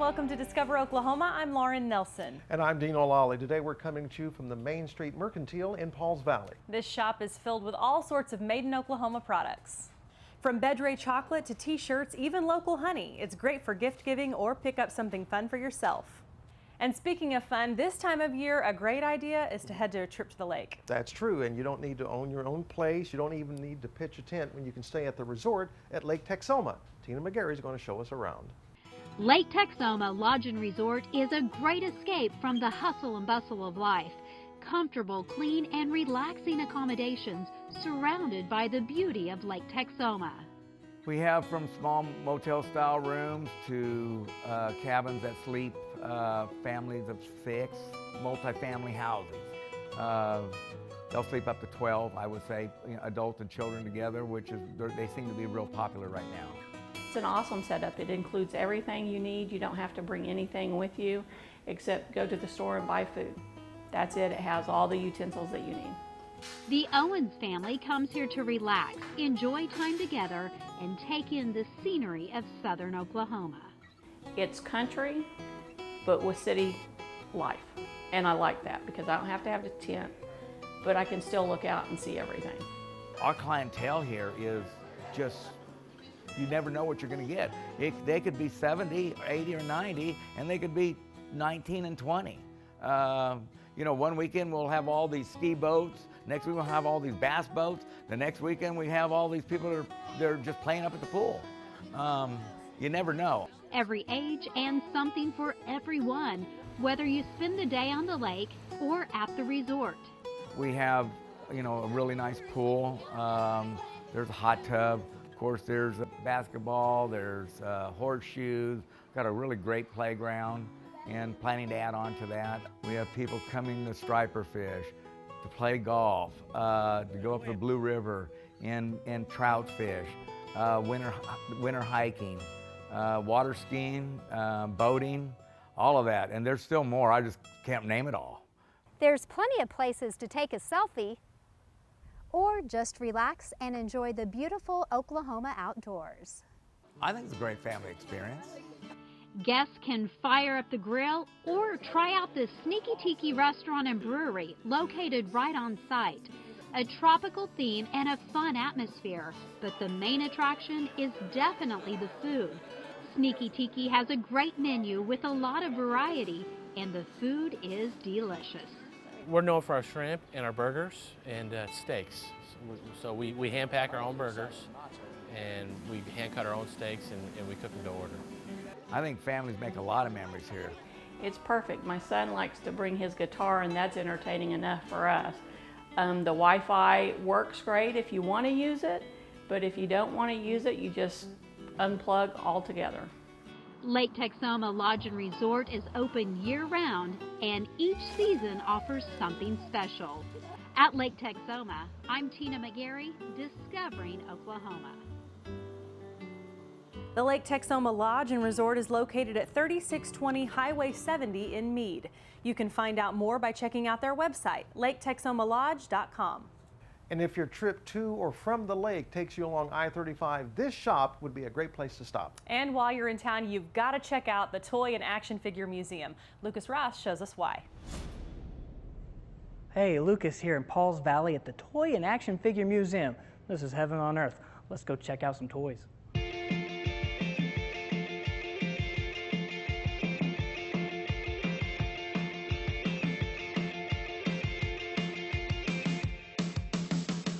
welcome to Discover Oklahoma. I'm Lauren Nelson. And I'm Dean O'Lally. Today we're coming to you from the Main Street Mercantile in Pauls Valley. This shop is filled with all sorts of made in Oklahoma products. From Bedray chocolate to t-shirts, even local honey. It's great for gift giving or pick up something fun for yourself. And speaking of fun, this time of year, a great idea is to head to a trip to the lake. That's true, and you don't need to own your own place. You don't even need to pitch a tent when you can stay at the resort at Lake Texoma. Tina McGarry is going to show us around. Lake Texoma Lodge and Resort is a great escape from the hustle and bustle of life. Comfortable, clean, and relaxing accommodations surrounded by the beauty of Lake Texoma. We have from small motel-style rooms to cabins that sleep families of 6, multi-family housing. They'll sleep up to 12, I would say, adults and children together, which is, they seem to be real popular right now. It's an awesome setup. It includes everything you need. You don't have to bring anything with you except go to the store and buy food. That's it. It has all the utensils that you need. The Owens family comes here to relax, enjoy time together, and take in the scenery of southern Oklahoma. It's country, but with city life. And I like that because I don't have to have a tent, but I can still look out and see everything. Our clientele here is just, you never know what you're going to get. They could be 70, or 80, or 90, and they could be 19 and 20. You know, one weekend we'll have all these ski boats. Next week we'll have all these bass boats. The next weekend we have all these people they're just playing up at the pool. You never know. Every age and something for everyone, whether you spend the day on the lake or at the resort. We have, you know, a really nice pool. There's a hot tub. Of course, there's basketball, there's horseshoes. Got a really great playground, and planning to add on to that. We have people coming to striper fish, to play golf, to go up the Blue River and trout fish, winter hiking, water skiing, boating, all of that. And there's still more, I just can't name it all. There's plenty of places to take a selfie or just relax and enjoy the beautiful Oklahoma outdoors. I think it's a great family experience. Guests can fire up the grill or try out the Sneaky Tiki restaurant and brewery located right on site. A tropical theme and a fun atmosphere, but the main attraction is definitely the food. Sneaky Tiki has a great menu with a lot of variety, and the food is delicious. We're known for our shrimp and our burgers and steaks. So we hand pack our own burgers, and we hand cut our own steaks, and we cook them to order. I think families make a lot of memories here. It's perfect. My son likes to bring his guitar, and that's entertaining enough for us. The Wi-Fi works great if you want to use it, but if you don't want to use it, you just unplug altogether. Lake Texoma Lodge and Resort is open year-round, and each season offers something special. At Lake Texoma, I'm Tina McGarry, Discovering Oklahoma. The Lake Texoma Lodge and Resort is located at 3620 Highway 70 in Mead. You can find out more by checking out their website, laketexomalodge.com. And if your trip to or from the lake takes you along I-35, this shop would be a great place to stop. And while you're in town, you've got to check out the Toy and Action Figure Museum. Lucas Ross shows us why. Hey, Lucas here in Pauls Valley at the Toy and Action Figure Museum. This is heaven on earth. Let's go check out some toys.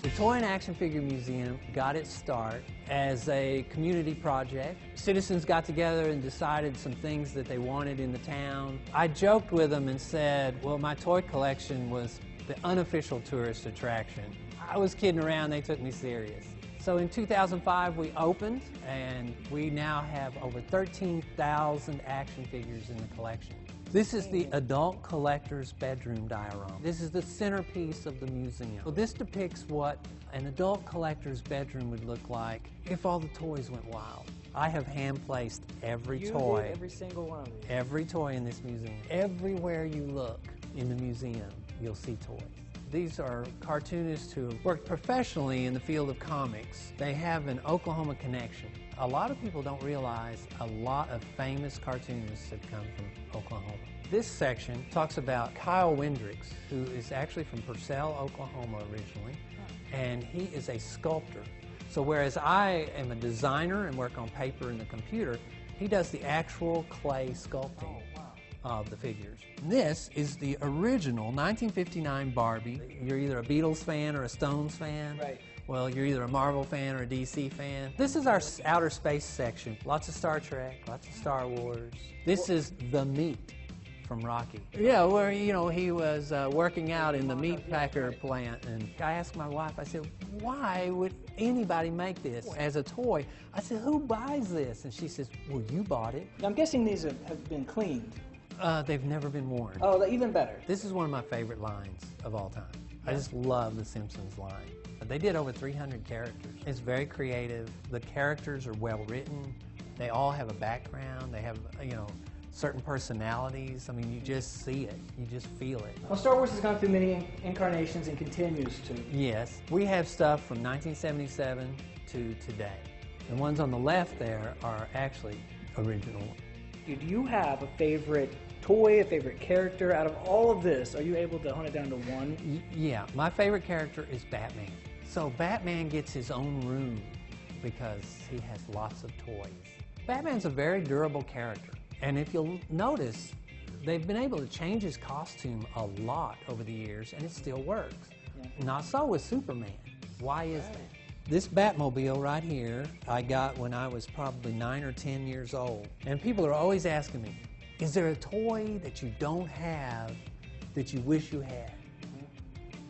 The Toy and Action Figure Museum got its start as a community project. Citizens got together and decided some things that they wanted in the town. I joked with them and said, well, my toy collection was the unofficial tourist attraction. I was kidding around, they took me serious. So in 2005 we opened, and we now have over 13,000 action figures in the collection. This is the adult collector's bedroom diorama. This is the centerpiece of the museum. So this depicts what an adult collector's bedroom would look like if all the toys went wild. I have hand-placed every toy. Every single one of these. Every toy in this museum. Everywhere you look in the museum, you'll see toys. These are cartoonists who work professionally in the field of comics. They have an Oklahoma connection. A lot of people don't realize a lot of famous cartoonists have come from Oklahoma. This section talks about Kyle Wendricks, who is actually from Purcell, Oklahoma originally, and he is a sculptor. So whereas I am a designer and work on paper and the computer, he does the actual clay sculpting of the figures. This is the original 1959 Barbie. You're either a Beatles fan or a Stones fan. Right. Well, you're either a Marvel fan or a DC fan. This is our outer space section. Lots of Star Trek, lots of Star Wars. This is the meat from Rocky. Yeah, where, you know, he was working out in the meat packer plant, and I asked my wife, I said, why would anybody make this as a toy? I said, who buys this? And she says, well, you bought it. I'm guessing these have been cleaned. They've never been worn. Oh, even better. This is one of my favorite lines of all time. I just love the Simpsons line. They did over 300 characters. It's very creative. The characters are well written. They all have a background. They have, you know, certain personalities. I mean, you just see it. You just feel it. Well, Star Wars has gone through many incarnations and continues to. Yes. We have stuff from 1977 to today. The ones on the left there are actually original. Do you have a favorite toy, a favorite character? Out of all of this, are you able to hone it down to one? Yeah. My favorite character is Batman. So Batman gets his own room because he has lots of toys. Batman's a very durable character. And if you'll notice, they've been able to change his costume a lot over the years, and it still works. Yeah. Not so with Superman. Why is that? This Batmobile right here, I got when I was probably 9 or 10 years old. And people are always asking me, is there a toy that you don't have that you wish you had?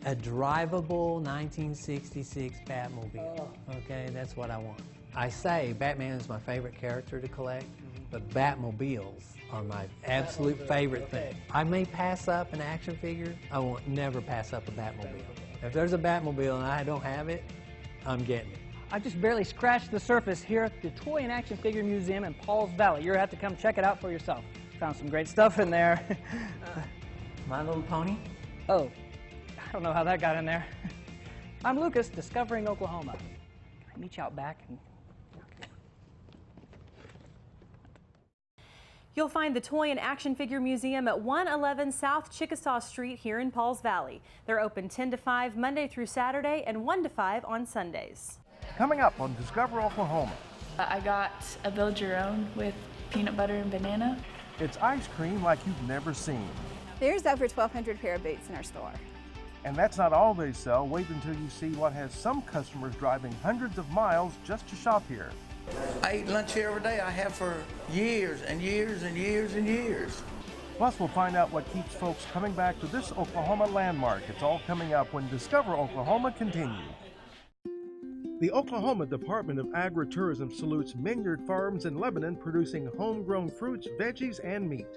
A drivable 1966 Batmobile. Okay, that's what I want. I say Batman is my favorite character to collect, but Batmobiles are my absolute favorite thing. I may pass up an action figure, I won't never pass up a Batmobile. If there's a Batmobile and I don't have it, I'm getting it. I just barely scratched the surface here at the Toy and Action Figure Museum in Pauls Valley. You're going to have to come check it out for yourself. Found some great stuff in there. My Little Pony? Oh, I don't know how that got in there. I'm Lucas, discovering Oklahoma. Can I meet you out back? You'll find the Toy and Action Figure Museum at 111 South Chickasaw Street here in Pauls Valley. They're open 10 to 5 Monday through Saturday and 1 to 5 on Sundays. Coming up on Discover Oklahoma. I got a build your own with peanut butter and banana. It's ice cream like you've never seen. There's over 1,200 pair of boots in our store. And that's not all they sell. Wait until you see what has some customers driving hundreds of miles just to shop here. I eat lunch here every day. I have for years and years and years and years. Plus, we'll find out what keeps folks coming back to this Oklahoma landmark. It's all coming up when Discover Oklahoma continues. The Oklahoma Department of Agritourism salutes Minyard Farms in Lebanon, producing homegrown fruits, veggies, and meat.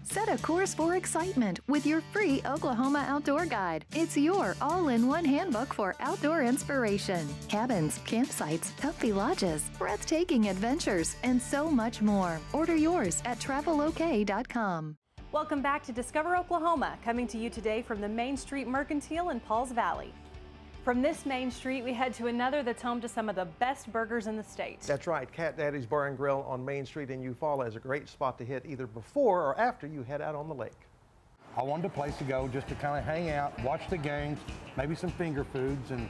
Set a course for excitement with your free Oklahoma Outdoor Guide. It's your all-in-one handbook for outdoor inspiration. Cabins, campsites, comfy lodges, breathtaking adventures, and so much more. Order yours at travelok.com. Welcome back to Discover Oklahoma, coming to you today from the Main Street Mercantile in Pauls Valley. From this main street, we head to another that's home to some of the best burgers in the state. That's right. Katt Daddy's Bar and Grill on Main Street in Eufaula is a great spot to hit either before or after you head out on the lake. I wanted a place to go just to kind of hang out, watch the games, maybe some finger foods, and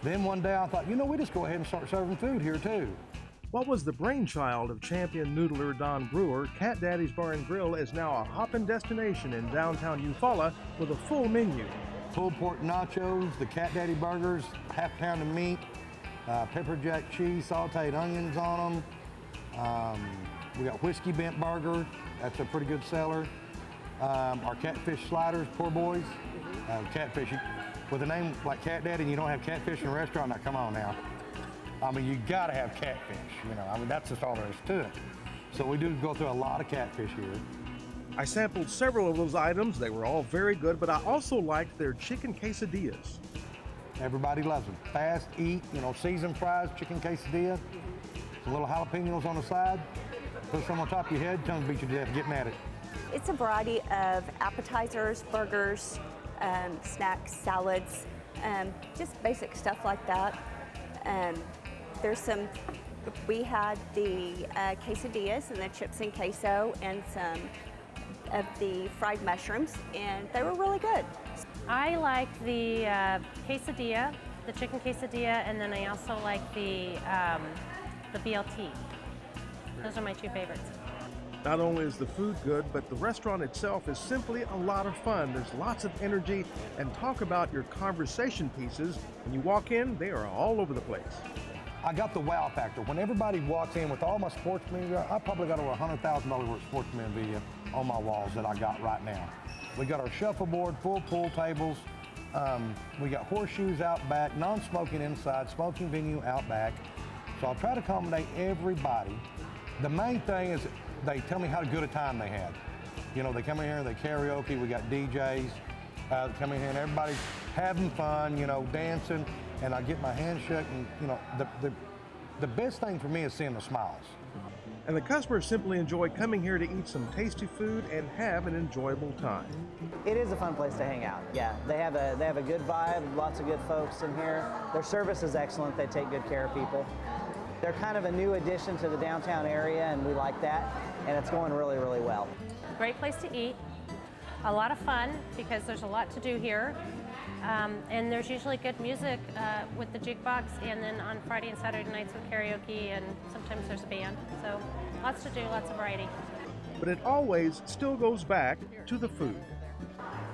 then one day I thought, you know, we just go ahead and start serving food here too. What was the brainchild of champion noodler Don Brewer, Katt Daddy's Bar and Grill is now a hopping destination in downtown Eufaula with a full menu. Pulled pork nachos, the Katt Daddy burgers, half-pound of meat, pepper jack cheese, sauteed onions on them. We got whiskey bent burger, that's a pretty good seller. Our catfish sliders, poor boys. Catfish, with a name like Katt Daddy and you don't have catfish in a restaurant, now come on now. I mean, you gotta have catfish, you know, I mean, that's just all there is to it. So we do go through a lot of catfish here. I sampled several of those items. They were all very good, but I also liked their chicken quesadillas. Everybody loves them. Fast, eat, you know, seasoned fries, chicken quesadilla, some little jalapenos on the side, put some on top of your head, tongue beat you to death, getting at it. It's a variety of appetizers, burgers, snacks, salads, just basic stuff like that. We had the quesadillas and the chips and queso and some of the fried mushrooms, and they were really good. I like the quesadilla, the chicken quesadilla, and then I also like the BLT. Those are my two favorites. Not only is the food good, but the restaurant itself is simply a lot of fun. There's lots of energy, and talk about your conversation pieces. When you walk in, they are all over the place. I got the wow factor. When everybody walks in with all my sports memorabilia, I probably got over $100,000 worth of sports memorabilia on my walls that I got right now. We got our shuffleboard, full pool tables. We got horseshoes out back, non-smoking inside, smoking venue out back. So I'll try to accommodate everybody. The main thing is they tell me how good a time they had. You know, they come in here and they karaoke, we got DJs, come in here and everybody's having fun, you know, dancing, and I get my hand shook, and you know, the best thing for me is seeing the smiles. And the customers simply enjoy coming here to eat some tasty food and have an enjoyable time. It is a fun place to hang out. Yeah, they have a good vibe, lots of good folks in here. Their service is excellent. They take good care of people. They're kind of a new addition to the downtown area, and we like that, and it's going really, really well. Great place to eat, a lot of fun because there's a lot to do here, and there's usually good music with the jukebox, and then on Friday and Saturday nights with karaoke, and sometimes there's a band, so lots to do, lots of variety. But it always still goes back to the food.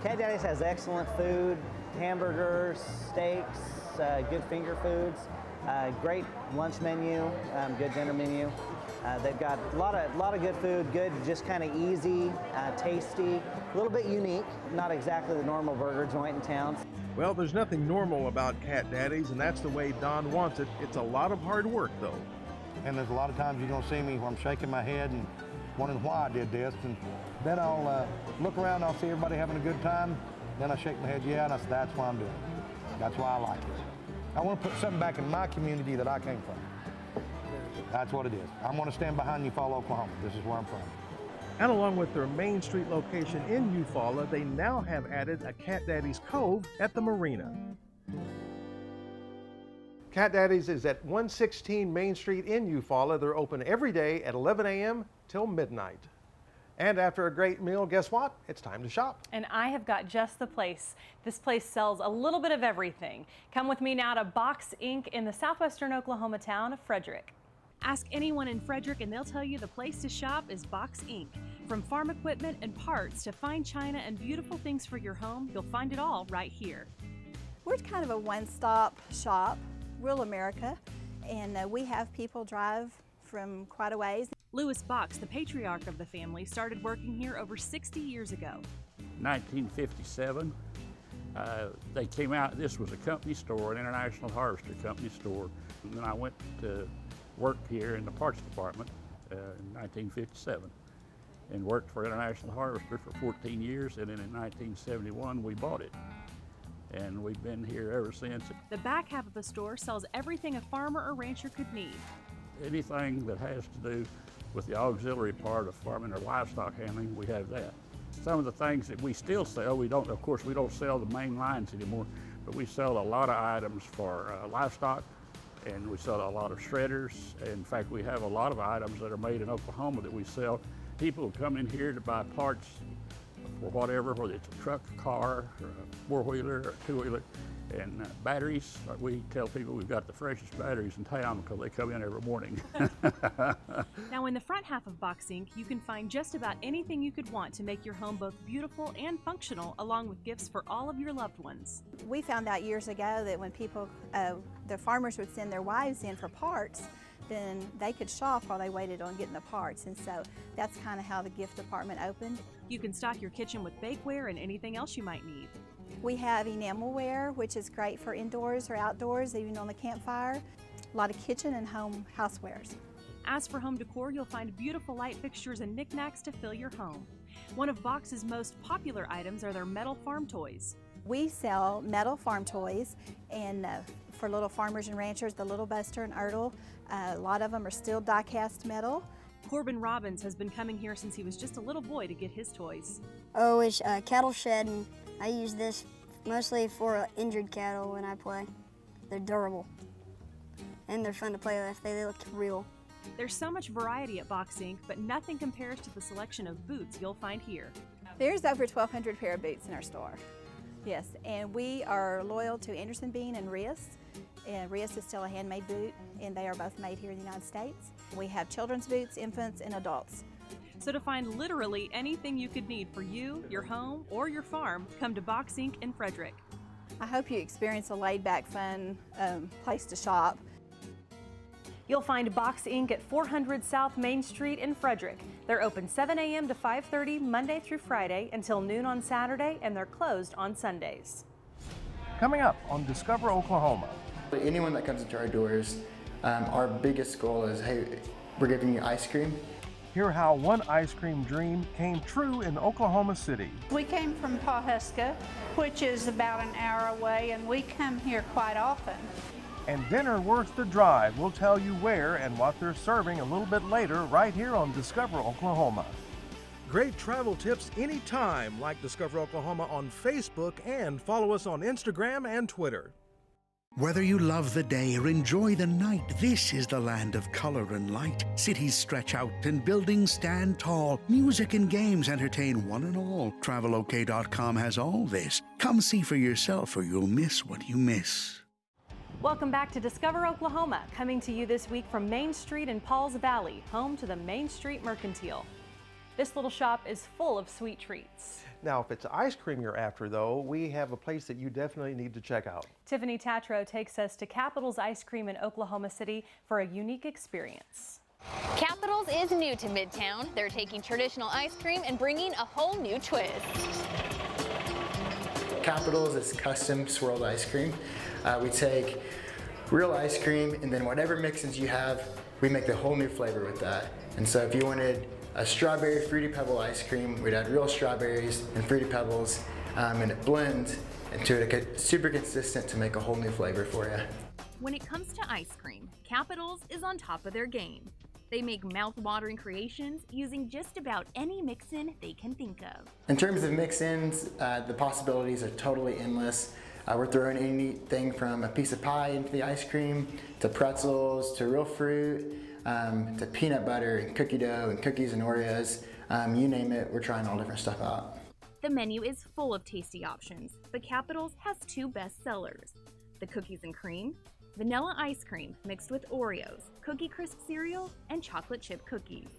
Katt Daddy's has excellent food, hamburgers, steaks, good finger foods. Great lunch menu, good dinner menu. They've got a lot of good food, good, just kind of easy, tasty, a little bit unique, not exactly the normal burger joint in town. Well, there's nothing normal about Katt Daddy's, and that's the way Don wants it. It's a lot of hard work, though. And there's a lot of times you're gonna see me where I'm shaking my head and wondering why I did this, and then I'll look around and I'll see everybody having a good time, then I shake my head, yeah, and I say, that's why I'm doing it. That's why I like it. I want to put something back in my community that I came from. That's what it is. I'm going to stand behind Eufaula, Oklahoma. This is where I'm from. And along with their Main Street location in Eufaula, they now have added a Katt Daddy's Cove at the marina. Katt Daddy's is at 116 Main Street in Eufaula. They're open every day at 11 a.m. till midnight. And after a great meal, guess what? It's time to shop. And I have got just the place. This place sells a little bit of everything. Come with me now to Box Inc. in the southwestern Oklahoma town of Frederick. Ask anyone in Frederick and they'll tell you the place to shop is Box Inc. From farm equipment and parts to fine china and beautiful things for your home, you'll find it all right here. We're kind of a one-stop shop, real America, and we have people drive from quite a ways. Louis Box, the patriarch of the family, started working here over 60 years ago. 1957, they came out, this was a company store, an International Harvester company store. And then I went to work here in the parts department in 1957 and worked for International Harvester for 14 years, and then in 1971 we bought it. And we've been here ever since. The back half of the store sells everything a farmer or rancher could need. Anything that has to do with the auxiliary part of farming or livestock handling, we have that. Some of the things that we still sell, of course we don't sell the main lines anymore, but we sell a lot of items for livestock, and we sell a lot of shredders. In fact, we have a lot of items that are made in Oklahoma that we sell. People come in here to buy parts for whatever, whether it's a truck, a car, or a four-wheeler, or a two-wheeler. And batteries, we tell people we've got the freshest batteries in town because they come in every morning. Now in the front half of Box Inc., you can find just about anything you could want to make your home both beautiful and functional, along with gifts for all of your loved ones. We found out years ago that when people, the farmers would send their wives in for parts, then they could shop while they waited on getting the parts, and so that's kind of how the gift department opened. You can stock your kitchen with bakeware and anything else you might need. We have enamelware, which is great for indoors or outdoors, even on the campfire. A lot of kitchen and home housewares. As for home decor, you'll find beautiful light fixtures and knickknacks to fill your home. One of Box's most popular items are their metal farm toys. We sell metal farm toys, and for little farmers and ranchers, the Little Buster and Ertl, a lot of them are still die-cast metal. Corbin Robbins has been coming here since he was just a little boy to get his toys. Oh, it's a cattle shed, and I use this mostly for injured cattle when I play. They're durable. and they're fun to play with. They look real. There's so much variety at Box Inc., but nothing compares to the selection of boots you'll find here. There's over 1,200 pair of boots in our store. Yes, and we are loyal to Anderson Bean and Riss. And Riss is still a handmade boot, and they are both made here in the United States. We have children's boots, infants, and adults. So to find literally anything you could need for you, your home, or your farm, come to Box Inc. in Frederick. I hope you experience a laid-back, fun place to shop. You'll find Box Inc. at 400 South Main Street in Frederick. They're open 7 a.m. to 5:30 Monday through Friday until noon on Saturday, and they're closed on Sundays. Coming up on Discover Oklahoma. Anyone that comes into our doors, our biggest goal is, hey, we're giving you ice cream. Hear how one ice cream dream came true in Oklahoma City. We came from Pawhuska, which is about an hour away, and we come here quite often. And dinner worth the drive. We'll tell you where and what they're serving a little bit later right here on Discover Oklahoma. Great travel tips anytime, like Discover Oklahoma on Facebook and follow us on Instagram and Twitter. Whether you love the day or enjoy the night, this is the land of color and light. Cities stretch out and buildings stand tall. Music and games entertain one and all. TravelOK.com has all this. Come see for yourself or you'll miss what you miss. Welcome back to Discover Oklahoma, coming to you this week from Main Street in Pauls Valley, home to the Main Street Mercantile. This little shop is full of sweet treats. Now, if it's ice cream you're after, though, we have a place that you definitely need to check out. Tiffany Tatro takes us to Capital's Ice Cream in Oklahoma City for a unique experience. Capital's is new to Midtown. They're taking traditional ice cream and bringing a whole new twist. Capital's is custom swirled ice cream. We take real ice cream, and then whatever mix-ins you have, we make the whole new flavor with that. And so if you wanted a strawberry Fruity Pebble ice cream, we'd add real strawberries and Fruity Pebbles, and it blends into it super consistent to make a whole new flavor for you. When it comes to ice cream, Capital's is on top of their game. They make mouth-watering creations using just about any mix-in they can think of. In terms of mix-ins, the possibilities are totally endless. We're throwing anything from a piece of pie into the ice cream, to pretzels, to real fruit, to peanut butter and cookie dough and cookies and Oreos. You name it, we're trying all different stuff out. The menu is full of tasty options, but Capital's has two best sellers: the cookies and cream, vanilla ice cream mixed with Oreos, Cookie Crisp cereal, and chocolate chip cookies.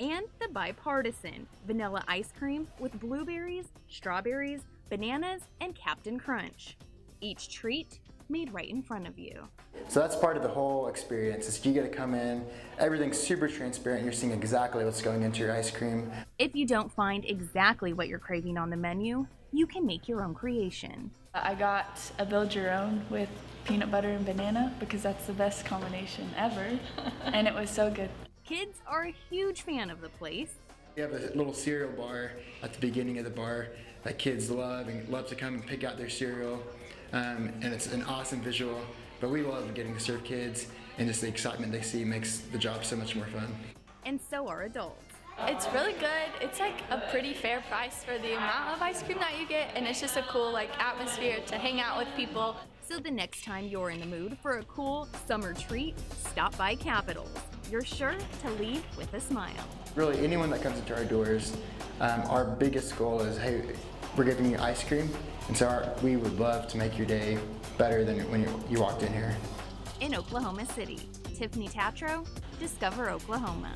And the bipartisan vanilla ice cream with blueberries, strawberries, bananas, and Captain Crunch. Each treat made right in front of you. So that's part of the whole experience, is you get to come in, everything's super transparent, you're seeing exactly what's going into your ice cream. If you don't find exactly what you're craving on the menu, you can make your own creation. I got a build your own with peanut butter and banana because that's the best combination ever, and it was so good. Kids are a huge fan of the place. We have a little cereal bar at the beginning of the bar that kids love and love to come and pick out their cereal. And it's an awesome visual, but we love getting to serve kids, and just the excitement they see makes the job so much more fun. And so are adults. It's really good. It's like a pretty fair price for the amount of ice cream that you get, and it's just a cool atmosphere to hang out with people. So the next time you're in the mood for a cool summer treat, stop by Capital's. You're sure to leave with a smile. Really, anyone that comes into our doors, our biggest goal is, hey, we're giving you ice cream, and so we would love to make your day better than when you walked in here. In Oklahoma City, Tiffany Tatro, Discover Oklahoma.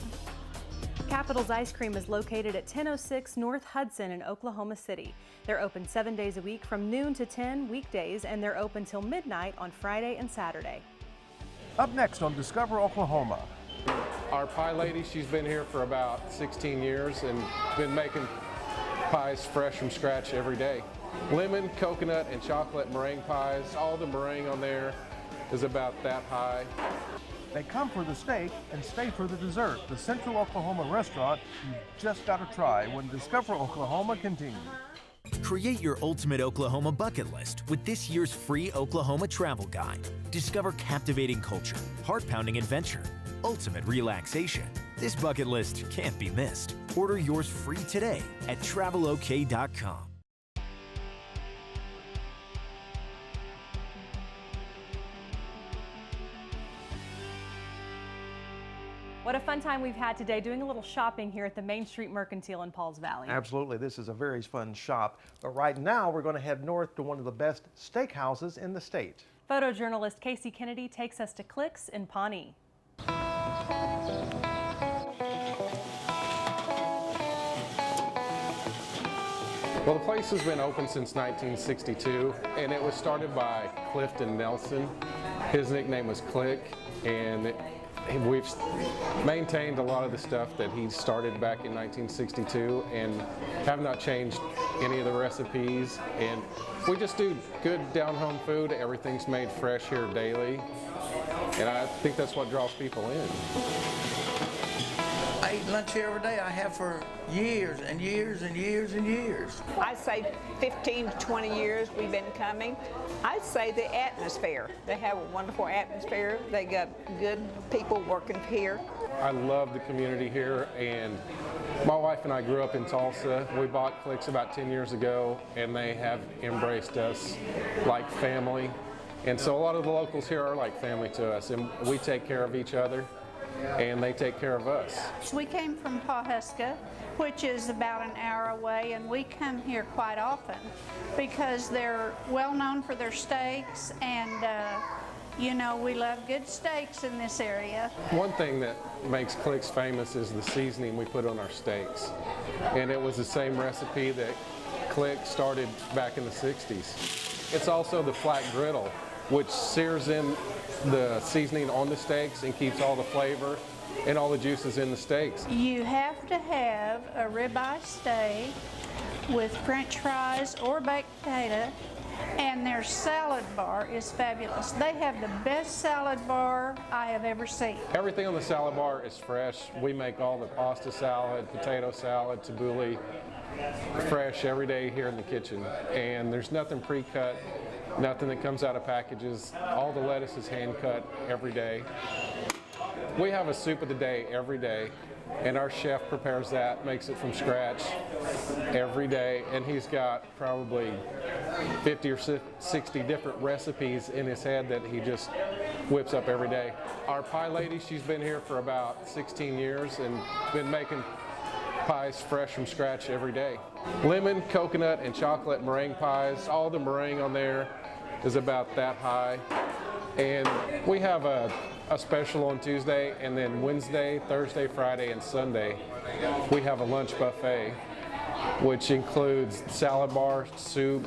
Capital's Ice Cream is located at 1006 North Hudson in Oklahoma City. They're open 7 days a week from noon to 10 weekdays, and they're open till midnight on Friday and Saturday. Up next on Discover Oklahoma. Our pie lady, she's been here for about 16 years and been making pies fresh from scratch every day. Lemon, coconut, and chocolate meringue pies. All the meringue on there is about that high. They come for the steak and stay for the dessert. The Central Oklahoma restaurant you've just got to try when Discover Oklahoma continues. Create your ultimate Oklahoma bucket list with this year's free Oklahoma travel guide. Discover captivating culture, heart-pounding adventure, ultimate relaxation. This bucket list can't be missed. Order yours free today at TravelOK.com. What a fun time we've had today doing a little shopping here at the Main Street Mercantile in Pauls Valley. Absolutely, this is a very fun shop. But right now we're going to head north to one of the best steakhouses in the state. Photojournalist Casey Kennedy takes us to Clicks in Pawnee. Well, the place has been open since 1962, and it was started by Clifton Nelson. His nickname was Click, and we've maintained a lot of the stuff that he started back in 1962 and have not changed any of the recipes. And we just do good down-home food. Everything's made fresh here daily, and I think that's what draws people in. I eat lunch here every day. I have for years and years and years and years. I'd say 15 to 20 years we've been coming. I'd say the atmosphere. They have a wonderful atmosphere. They got good people working here. I love the community here, and my wife and I grew up in Tulsa. We bought Clicks about 10 years ago, and they have embraced us like family. And so a lot of the locals here are like family to us, and we take care of each other, and they take care of us. We came from Pawhuska, which is about an hour away, and we come here quite often because they're well known for their steaks, and you know, we love good steaks in this area. One thing that makes Clicks famous is the seasoning we put on our steaks, and it was the same recipe that Click started back in the 60s. It's also the flat griddle, which sears in the seasoning on the steaks and keeps all the flavor and all the juices in the steaks. You have to have a ribeye steak with French fries or baked potato, and their salad bar is fabulous. They have the best salad bar I have ever seen. Everything on the salad bar is fresh. We make all the pasta salad, potato salad, tabbouleh, fresh every day here in the kitchen. And there's nothing pre-cut, nothing that comes out of packages. All the lettuce is hand cut every day. We have a soup of the day every day, and our chef prepares that, makes it from scratch every day, and he's got probably 50 or 60 different recipes in his head that he just whips up every day. Our pie lady, she's been here for about 16 years and been making pies fresh from scratch every day. Lemon, coconut, and chocolate meringue pies. All the meringue on there is about that high. And we have a special on Tuesday, and then Wednesday, Thursday, Friday, and Sunday, we have a lunch buffet, which includes salad bar, soup,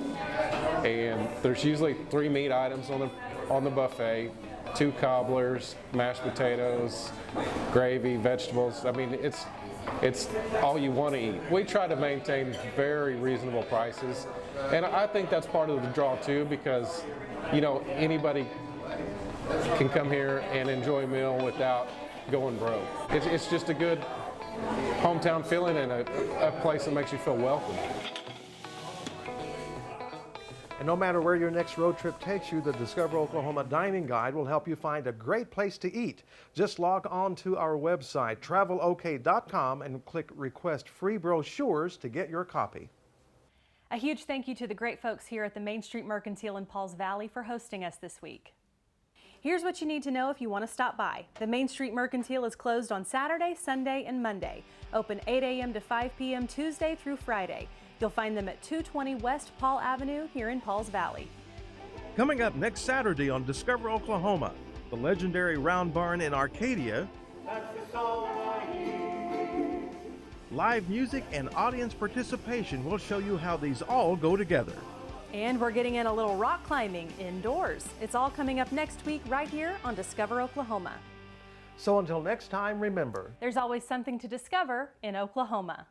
and there's usually 3 meat items on the buffet, 2 cobblers, mashed potatoes, gravy, vegetables. I mean, it's all you want to eat. We try to maintain very reasonable prices, and I think that's part of the draw too, because you know, anybody can come here and enjoy a meal without going broke. It's just a good hometown feeling and a place that makes you feel welcome. And no matter where your next road trip takes you, the Discover Oklahoma Dining Guide will help you find a great place to eat. Just log on to our website, travelok.com, and click Request Free Brochures to get your copy. A huge thank you to the great folks here at the Main Street Mercantile in Pauls Valley for hosting us this week. Here's what you need to know if you want to stop by. The Main Street Mercantile is closed on Saturday, Sunday, and Monday. Open 8 a.m. to 5 p.m. Tuesday through Friday. You'll find them at 220 West Paul Avenue here in Pauls Valley. Coming up next Saturday on Discover Oklahoma, the legendary Round Barn in Arcadia, live music and audience participation will show you how these all go together. And we're getting in a little rock climbing indoors. It's all coming up next week right here on Discover Oklahoma. So until next time, remember, there's always something to discover in Oklahoma.